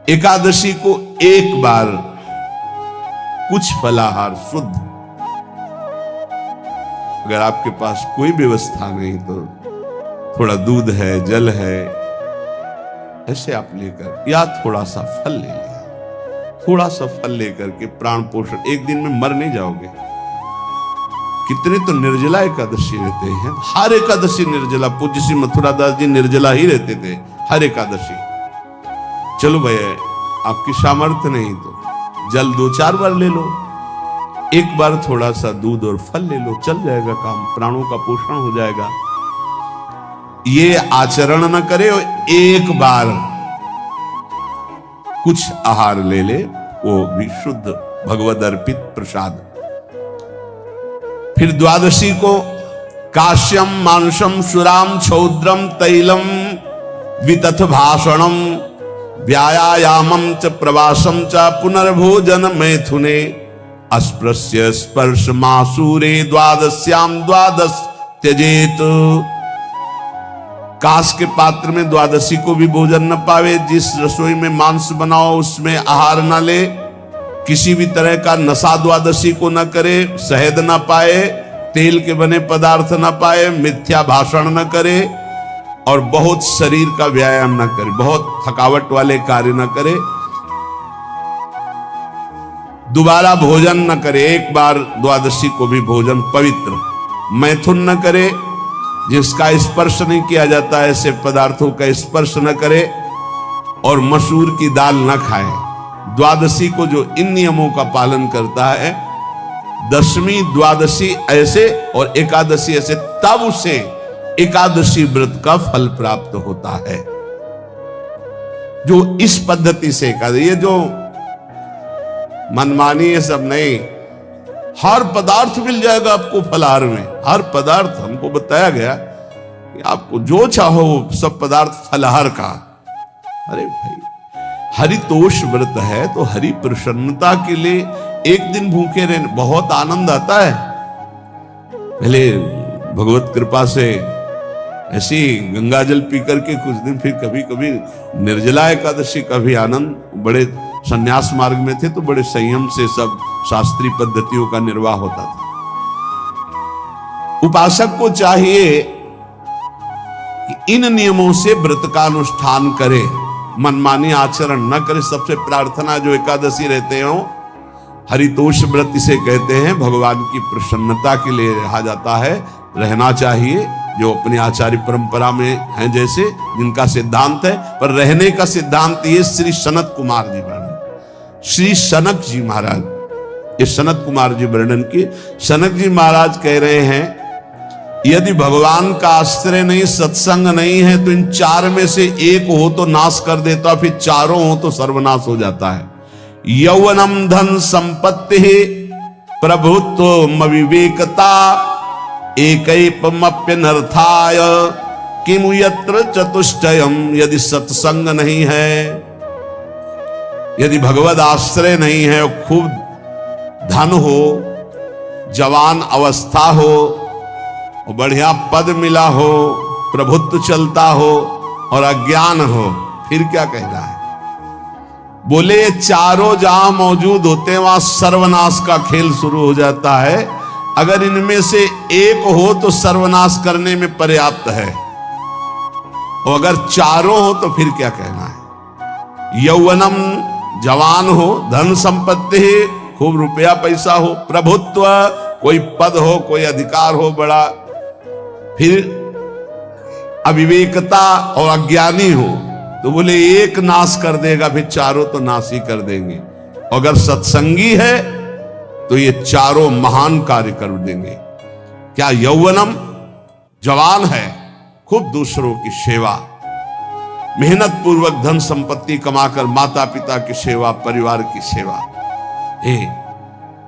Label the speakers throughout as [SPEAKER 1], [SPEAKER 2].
[SPEAKER 1] एकादशी को एक बार कुछ फलाहार शुद्ध, अगर आपके पास कोई व्यवस्था नहीं तो थोड़ा दूध है, जल है, ऐसे आप लेकर, या थोड़ा सा फल ले लिया, थोड़ा सा फल लेकर के प्राण पोषण, एक दिन में मर नहीं जाओगे। कितने तो निर्जला एकादशी रहते हैं, हर एकादशी निर्जला। पूज्य श्री मथुरा दास जी निर्जला ही रहते थे हर एकादशी। चलो भैया, आपकी सामर्थ्य नहीं तो जल 2-4 बार ले लो, एक बार थोड़ा सा दूध और फल ले लो, चल जाएगा काम, प्राणों का पोषण हो जाएगा। ये आचरण न करे और एक बार कुछ आहार ले ले, वो भी शुद्ध भगवद अर्पित प्रसाद। फिर द्वादशी को काश्यम मांसम सुराम छौद्रम तैलम वितथ भाषणम व्यायामम च प्रवासम च पुनर्भोजन मैथुने अस्पृश्य स्पर्श मासूरे द्वादश्याम द्वादश त्यजेत। कांस के पात्र में द्वादशी को भी भोजन न पावे, जिस रसोई में मांस बनाओ उसमें आहार न ले, किसी भी तरह का नशा द्वादशी को न करे, शहद न पाए, तेल के बने पदार्थ न पाए, मिथ्या भाषण न करे और बहुत शरीर का व्यायाम न करे, बहुत थकावट वाले कार्य न करे, दोबारा भोजन न करे, एक बार द्वादशी को भी भोजन पवित्र, मैथुन न करे, जिसका स्पर्श नहीं किया जाता ऐसे पदार्थों का स्पर्श न करे, और मसूर की दाल न खाए। द्वादशी को जो इन नियमों का पालन करता है, दशमी द्वादशी ऐसे और एकादशी ऐसे, तब उसे एकादशी व्रत का फल प्राप्त होता है। जो इस पद्धति से एकादशी, ये जो मनमानी है सब नहीं, हर पदार्थ मिल जाएगा आपको फलाहार में, हर पदार्थ हमको बताया गया कि आपको जो चाहो सब पदार्थ फलाहार का। अरे भाई, हरितोष व्रत है तो हरि प्रसन्नता के लिए एक दिन भूखे रहने बहुत आनंद आता है। पहले भगवत कृपा से ऐसी गंगा जल पी करके कुछ दिन, फिर कभी कभी निर्जला एकादशी का भी आनंद। बड़े संन्यास मार्ग में थे तो बड़े संयम से सब शास्त्रीय पद्धतियों का निर्वाह होता था। उपासक को चाहिए कि इन नियमों से व्रत का अनुष्ठान करे, मनमानी आचरण न करे। सबसे प्रार्थना जो एकादशी रहते हो, हरितोष व्रत इसे कहते हैं, भगवान की प्रसन्नता के लिए रहा जाता है, रहना चाहिए। जो अपनी आचार्य परंपरा में हैं जैसे, जिनका सिद्धांत है, पर रहने का सिद्धांत ये श्री सनत कुमार जी वर्णन, श्री सनक जी महाराज, ये सनत कुमार जी वर्णन की। सनक जी महाराज कह रहे हैं, यदि भगवान का आश्रय नहीं, सत्संग नहीं है, तो इन 4 में से एक हो तो नाश कर देता, फिर चारों हो तो सर्वनाश हो जाता है। यौवनम धन संपत्ति प्रभुत्व विवेकता एकैपमप्यनर्थाय किमु यत्र चतुष्टयम। यदि सत्संग नहीं है, यदि भगवद आश्रय नहीं है, खूब धन हो, जवान अवस्था हो, बढ़िया पद मिला हो, प्रभुत्व चलता हो और अज्ञान हो, फिर क्या कह रहा है? बोले चारों जहां मौजूद होते हैं वहां सर्वनाश का खेल शुरू हो जाता है। अगर इनमें से एक हो तो सर्वनाश करने में पर्याप्त है, और अगर चारों हो तो फिर क्या कहना है? यौवनम, जवान हो, धन संपत्ति, खूब रुपया पैसा हो, प्रभुत्व, कोई पद हो, कोई अधिकार हो बड़ा, फिर अविवेकता और अज्ञानी हो, तो बोले एक नाश कर देगा, फिर चारों तो नाश ही कर देंगे। अगर सत्संगी है तो ये चारों महान कार्य कर देंगे। क्या? यौवनम, जवान है, खूब दूसरों की सेवा, मेहनत पूर्वक धन संपत्ति कमाकर माता पिता की सेवा, परिवार की सेवा।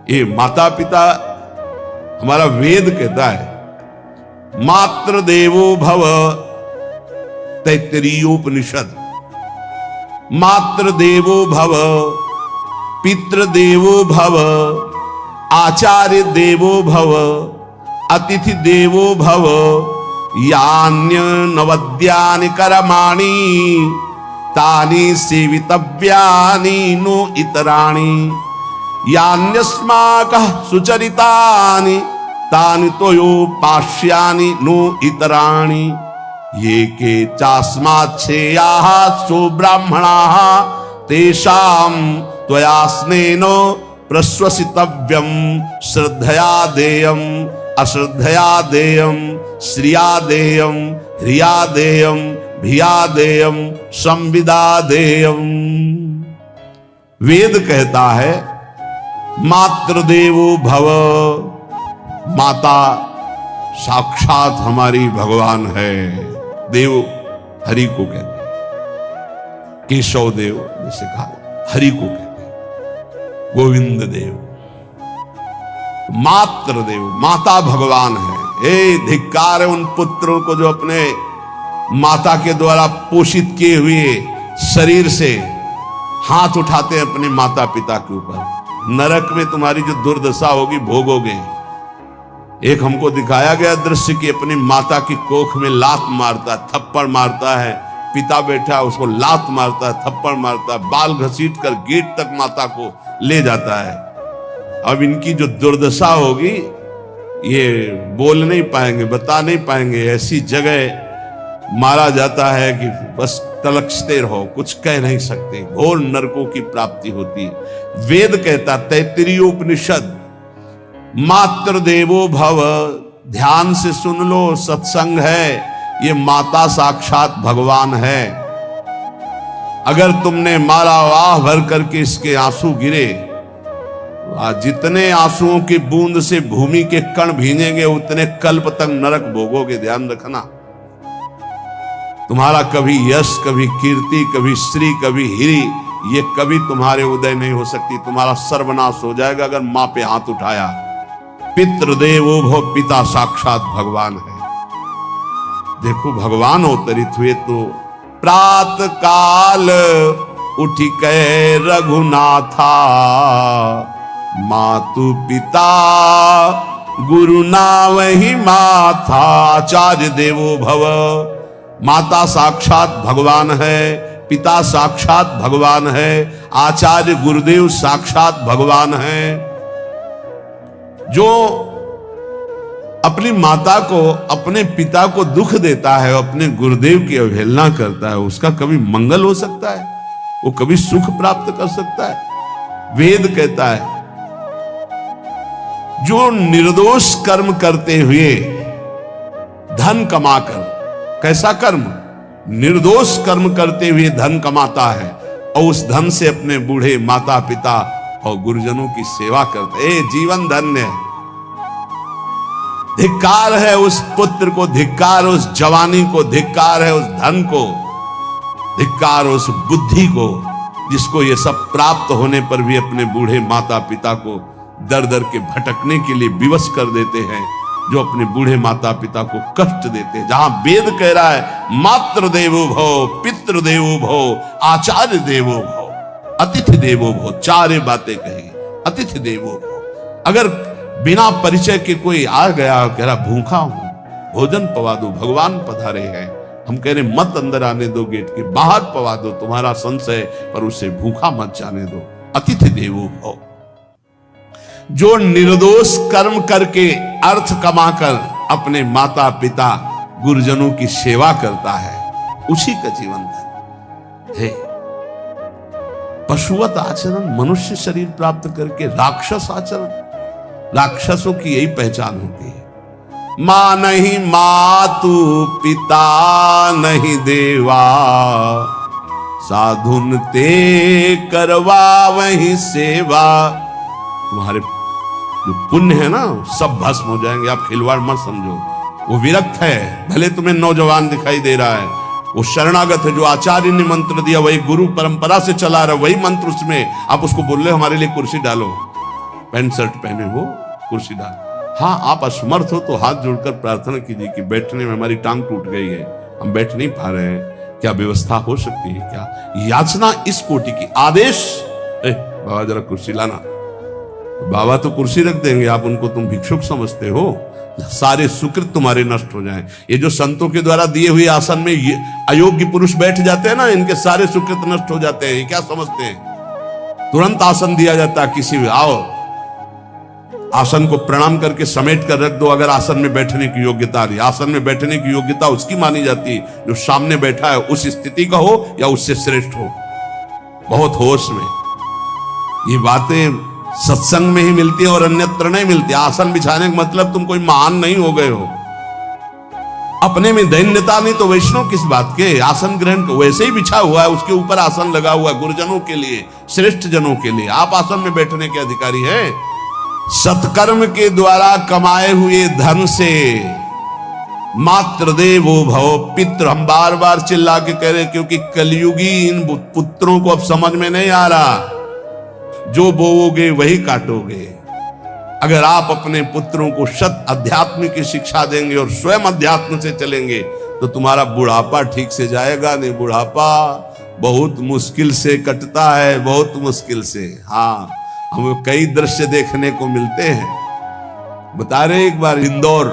[SPEAKER 1] ये माता पिता, हमारा वेद कहता है, मातृ देवो भव, तैत्तरीयोपनिषद, मातृ देवो भव, पितृ देवो भव, आचार्य देवो भव, अतिथि देवो भव, यान्य नवद्यानि कर्माणि तानि सेवितव्यानि नो इतराणि यान्यस्माकः सुचरितानि तानि तोयोपास्यानि नो इतराणि ये के चास्माच्छेयाः सुब्राह्मणाः तेषां त्वया स्नेन प्रश्वसितव्यं श्रद्धया देयं अश्रद्धया देयं श्रिया देयं ह्रिया देयं भिया देयं संविदा देयं। वेद कहता है मातृदेवो भव, माता साक्षात हमारी भगवान है। देव हरि को कहते हैं, केशव देव जैसे कहा हरि को कहते हैं, गोविंद देव। मातृदेव माता भगवान है। ए धिक्कार है उन पुत्रों को जो अपने माता के द्वारा पोषित किए हुए शरीर से हाथ उठाते हैं अपने माता पिता के ऊपर। नरक में तुम्हारी जो दुर्दशा होगी भोगोगे। एक हमको दिखाया गया दृश्य कि अपनी माता की कोख में लात मारता है, थप्पड़ मारता है, पिता बैठा है उसको लात मारता है, थप्पड़ मारता है, बाल घसीट कर गेट तक माता को ले जाता है। अब इनकी जो दुर्दशा होगी ये बोल नहीं पाएंगे, बता नहीं पाएंगे। ऐसी जगह मारा जाता है कि बस तलकते रहो, कुछ कह नहीं सकते। घोर नरकों की प्राप्ति होती। वेद कहता, तैत्तिरीयोपनिषद, मातृदेवो भव। ध्यान से सुन लो, सत्संग है, ये माता साक्षात भगवान है। अगर तुमने मारा वाह भर करके इसके आंसू गिरे, जितने आंसुओं की बूंद से भूमि के कण भींजेंगे उतने कल्प तक नरक भोगोगे। ध्यान रखना, तुम्हारा कभी यश, कभी कीर्ति, कभी श्री, कभी हिरी, ये कभी तुम्हारे उदय नहीं हो सकती। तुम्हारा सर्वनाश हो जाएगा अगर मां पे हाथ उठाया। पितृदेवो भव, पिता साक्षात भगवान है। देखो भगवान अवतरित हुए तो प्रात काल उठी कहे रघुनाथा, मातु पिता गुरु नावहि माथा। आचार्य देवो भव, माता साक्षात भगवान है, पिता साक्षात भगवान है, आचार्य गुरुदेव साक्षात भगवान है। जो अपनी माता को, अपने पिता को दुख देता है, अपने गुरुदेव की अवहेलना करता है, उसका कभी मंगल हो सकता है? वो कभी सुख प्राप्त कर सकता है? वेद कहता है जो निर्दोष कर्म करते हुए धन कमाकर, कैसा कर्म? निर्दोष कर्म करते हुए धन कमाता है और उस धन से अपने बूढ़े माता पिता और गुरुजनों की सेवा करता है, जीवन धन्य है। धिक्कार है उस पुत्र को, धिक्कार उस जवानी को, धिक्कार है उस धन को, धिक्कार उस बुद्धि को जिसको ये सब प्राप्त होने पर भी अपने बूढ़े माता पिता को दर दर के भटकने के लिए विवश कर देते हैं, जो अपने बूढ़े माता पिता को कष्ट देते हैं। जहां वेद कह रहा है मातृ देवो भव, पितृ देवो भव, आचार्य देवो भव, अतिथि देवो भव, चारे बातें कही। अतिथि देवो भव, अगर बिना परिचय के कोई आ गया, कह रहा भूखा हूं, भोजन पवा दो, भगवान पधारे हैं, हम कह रहे मत अंदर आने दो, गेट के बाहर पवा दो, तुम्हारा संशय, पर उसे भूखा मत जाने दो। अतिथि देवो भव, जो निर्दोष कर्म करके अर्थ कमाकर अपने माता पिता गुरुजनों की सेवा करता है, उसी का जीवन धन है। पशुवत आचरण, मनुष्य शरीर प्राप्त करके राक्षस आचरण, राक्षसों की यही पहचान होती है। मां नहीं मातु पिता नहीं देवा, साधुन ते करवा वही सेवा। तुम्हारे जो पुण्य है ना सब भस्म हो जाएंगे, आप खिलवाड़ मत समझो। वो विरक्त है, भले तुम्हें नौजवान दिखाई दे रहा है, वो शरणागत है, जो आचार्य ने मंत्र दिया वही गुरु परंपरा से चला रहा, वही मंत्र उसमें, आप उसको बोल रहे हो हमारे लिए कुर्सी डालो, पैंट शर्ट पहने हो कुर्सी डाल। हाँ, आप असमर्थ हो तो हाथ जोड़कर प्रार्थना कीजिए कि बैठने में हमारी टांग टूट गई है, हम बैठ नहीं पा रहे हैं, क्या व्यवस्था हो सकती है क्या? याचना इस कोटि की। आदेश, बाबा जरा कुर्सी लाना, बाबा तो कुर्सी रख देंगे, आप उनको तुम भिक्षुक समझते हो, सारे सुकृत तुम्हारे नष्ट हो जाएं। ये जो संतों के द्वारा दिए हुए आसन में ये अयोग्य पुरुष बैठ जाते हैं ना, इनके सारे सुकृत नष्ट हो जाते हैं। ये क्या समझते हैं? तुरंत आसन दिया जाता है किसी भी, आओ आसन को प्रणाम करके समेट कर रख दो। अगर आसन में बैठने की योग्यता आ रही, आसन में बैठने की योग्यता उसकी मानी जाती है जो सामने बैठा है, उस स्थिति का हो या उससे श्रेष्ठ हो। बहुत होश में ये बातें सत्संग में ही मिलती है और अन्यत्र नहीं मिलती। आसन बिछाने का मतलब तुम कोई महान नहीं हो गए हो, अपने में दैन्यता नहीं तो वैष्णव किस बात के। आसन ग्रहण वैसे ही बिछा हुआ है, उसके ऊपर आसन लगा हुआ है गुरुजनों के लिए, श्रेष्ठ जनों के लिए। आप आसन में बैठने के अधिकारी हैं। सत्कर्म के द्वारा कमाए हुए धन से मात्र देवो भव पितृ, हम बार बार चिल्ला के कह रहे क्योंकि कलयुगी इन पुत्रों को अब समझ में नहीं आ रहा। जो बोओगे वही काटोगे। अगर आप अपने पुत्रों को सत अध्यात्म की शिक्षा देंगे और स्वयं अध्यात्म से चलेंगे तो तुम्हारा बुढ़ापा ठीक से जाएगा नहीं। बुढ़ापा बहुत मुश्किल से कटता है, बहुत मुश्किल से। हाँ, हमें कई दृश्य देखने को मिलते हैं। बता रहे एक बार इंदौर,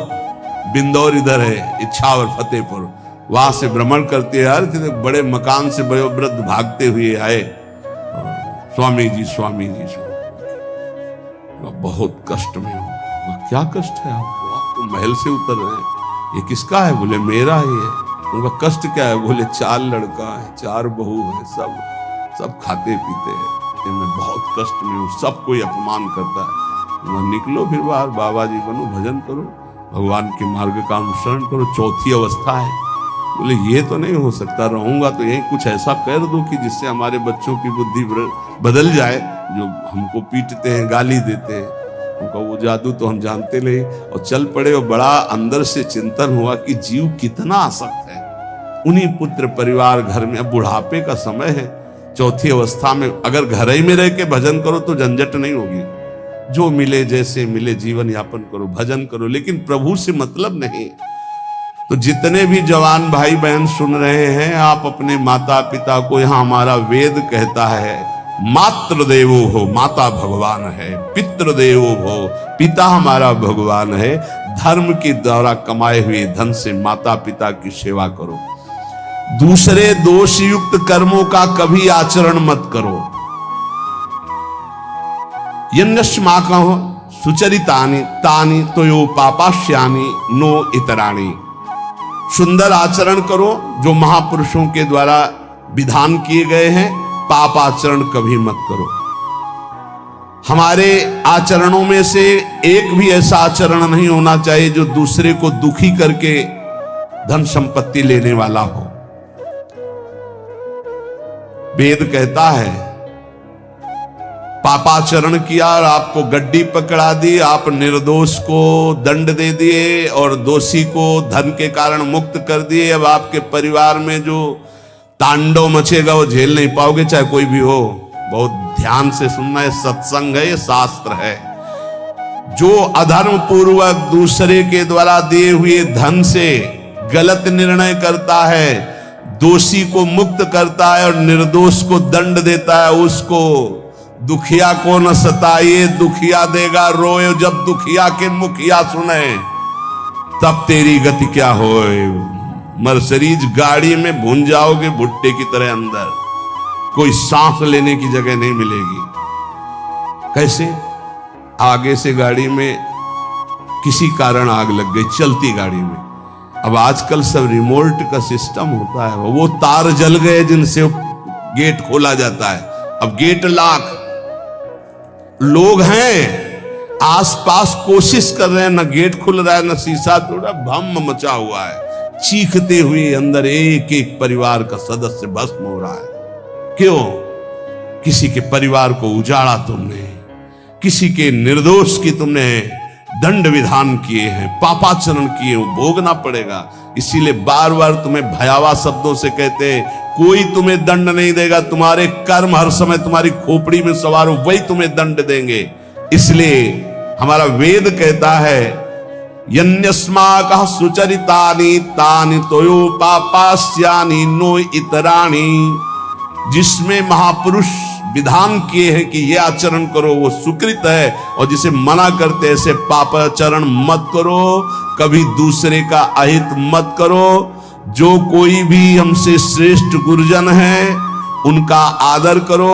[SPEAKER 1] बिंदौर इधर है, इच्छावर फतेहपुर, वहां से भ्रमण करते यार, बड़े मकान से वयोवृद्ध भागते हुए आए, स्वामी जी स्वामी जी स्वामी। बहुत कष्ट में हो। क्या कष्ट है आपको? आप तो महल से उतर रहे हैं। ये किसका है? बोले मेरा ही है। उनका कष्ट क्या है? बोले 4 लड़का है, 4 बहू है, सब खाते पीते हैं, मैं बहुत कष्ट में हूँ, सब कोई अपमान करता है। निकलो फिर बाहर, बाबा जी बनो, भजन करो, भगवान के मार्ग का अनुसरण करो। चौथी अवस्था है। बोले ये तो नहीं हो सकता, रहूंगा तो यही कुछ ऐसा कर दो कि जिससे हमारे बच्चों की बुद्धि बदल जाए, जो हमको पीटते हैं, गाली देते हैं, उनका वो जादू तो हम जानते नहीं। और चल पड़े। और बड़ा अंदर से चिंतन हुआ कि जीव कितना आसक्त है। उन्हीं पुत्र परिवार घर में, अब बुढ़ापे का समय है, चौथी अवस्था में अगर घर ही में रह के भजन करो तो झंझट नहीं होगी। जो मिले जैसे मिले जीवन यापन करो, भजन करो, लेकिन प्रभु से मतलब नहीं। तो जितने भी जवान भाई बहन सुन रहे हैं, आप अपने माता पिता को, यहां हमारा वेद कहता है मातृ देवो हो, माता भगवान है, पितृ देवो हो, पिता हमारा भगवान है। धर्म के द्वारा कमाए हुए धन से माता पिता की सेवा करो। दूसरे दोषयुक्त कर्मों का कभी आचरण मत करो। यन्नस्माकं सुचरितानि तानि तोयो पापाश्यानि नो इतराणि। सुंदर आचरण करो जो महापुरुषों के द्वारा विधान किए गए हैं। पाप आचरण कभी मत करो। हमारे आचरणों में से एक भी ऐसा आचरण नहीं होना चाहिए जो दूसरे को दुखी करके धन संपत्ति लेने वाला हो। वेद कहता है पापाचरण किया और आपको गड्डी पकड़ा दी, आप निर्दोष को दंड दे दिए और दोषी को धन के कारण मुक्त कर दिए। अब आपके परिवार में जो तांडव मचेगा वो झेल नहीं पाओगे, चाहे कोई भी हो। बहुत ध्यान से सुनना है, सत्संग है, ये शास्त्र है। जो अधर्म पूर्वक दूसरे के द्वारा दिए हुए धन से गलत निर्णय करता है, दोषी को मुक्त करता है और निर्दोष को दंड देता है, उसको दुखिया को न सताइए, दुखिया देगा रोए। जब दुखिया के मुखिया सुने तब तेरी गति क्या होए। मर्सिडीज गाड़ी में भून जाओगे भुट्टे की तरह अंदर, कोई सांस लेने की जगह नहीं मिलेगी। कैसे? आगे से गाड़ी में किसी कारण आग लग गई, चलती गाड़ी में। अब आजकल सब रिमोट का सिस्टम होता है, वो तार जल गए जिनसे गेट खोला जाता है। अब गेट लाख लोग हैं आसपास, कोशिश कर रहे हैं, ना गेट खुल रहा है, ना शीशा तोड़ा, भम मचा हुआ है। चीखते हुए अंदर एक एक परिवार का सदस्य भस्म हो रहा है। क्यों? किसी के परिवार को उजाड़ा तुमने, किसी के निर्दोष की तुमने दंड विधान किए हैं, पापाचरण किए, भोगना पड़ेगा। इसीलिए बार बार तुम्हें भयावह शब्दों से कहते हैं कोई तुम्हें दंड नहीं देगा, तुम्हारे कर्म हर समय तुम्हारी खोपड़ी में सवार हो, वही तुम्हें दंड देंगे। इसलिए हमारा वेद कहता है यन्यस्माकः सुचरितानि तानि तोयो पापास्यानि नो इतराणि। जिसमें महापुरुष विधान किए हैं कि ये आचरण करो वो सुकृत है, और जिसे मना करते ऐसे पापाचरण मत करो, कभी दूसरे का अहित मत करो। जो कोई भी हमसे श्रेष्ठ गुरुजन है उनका आदर करो।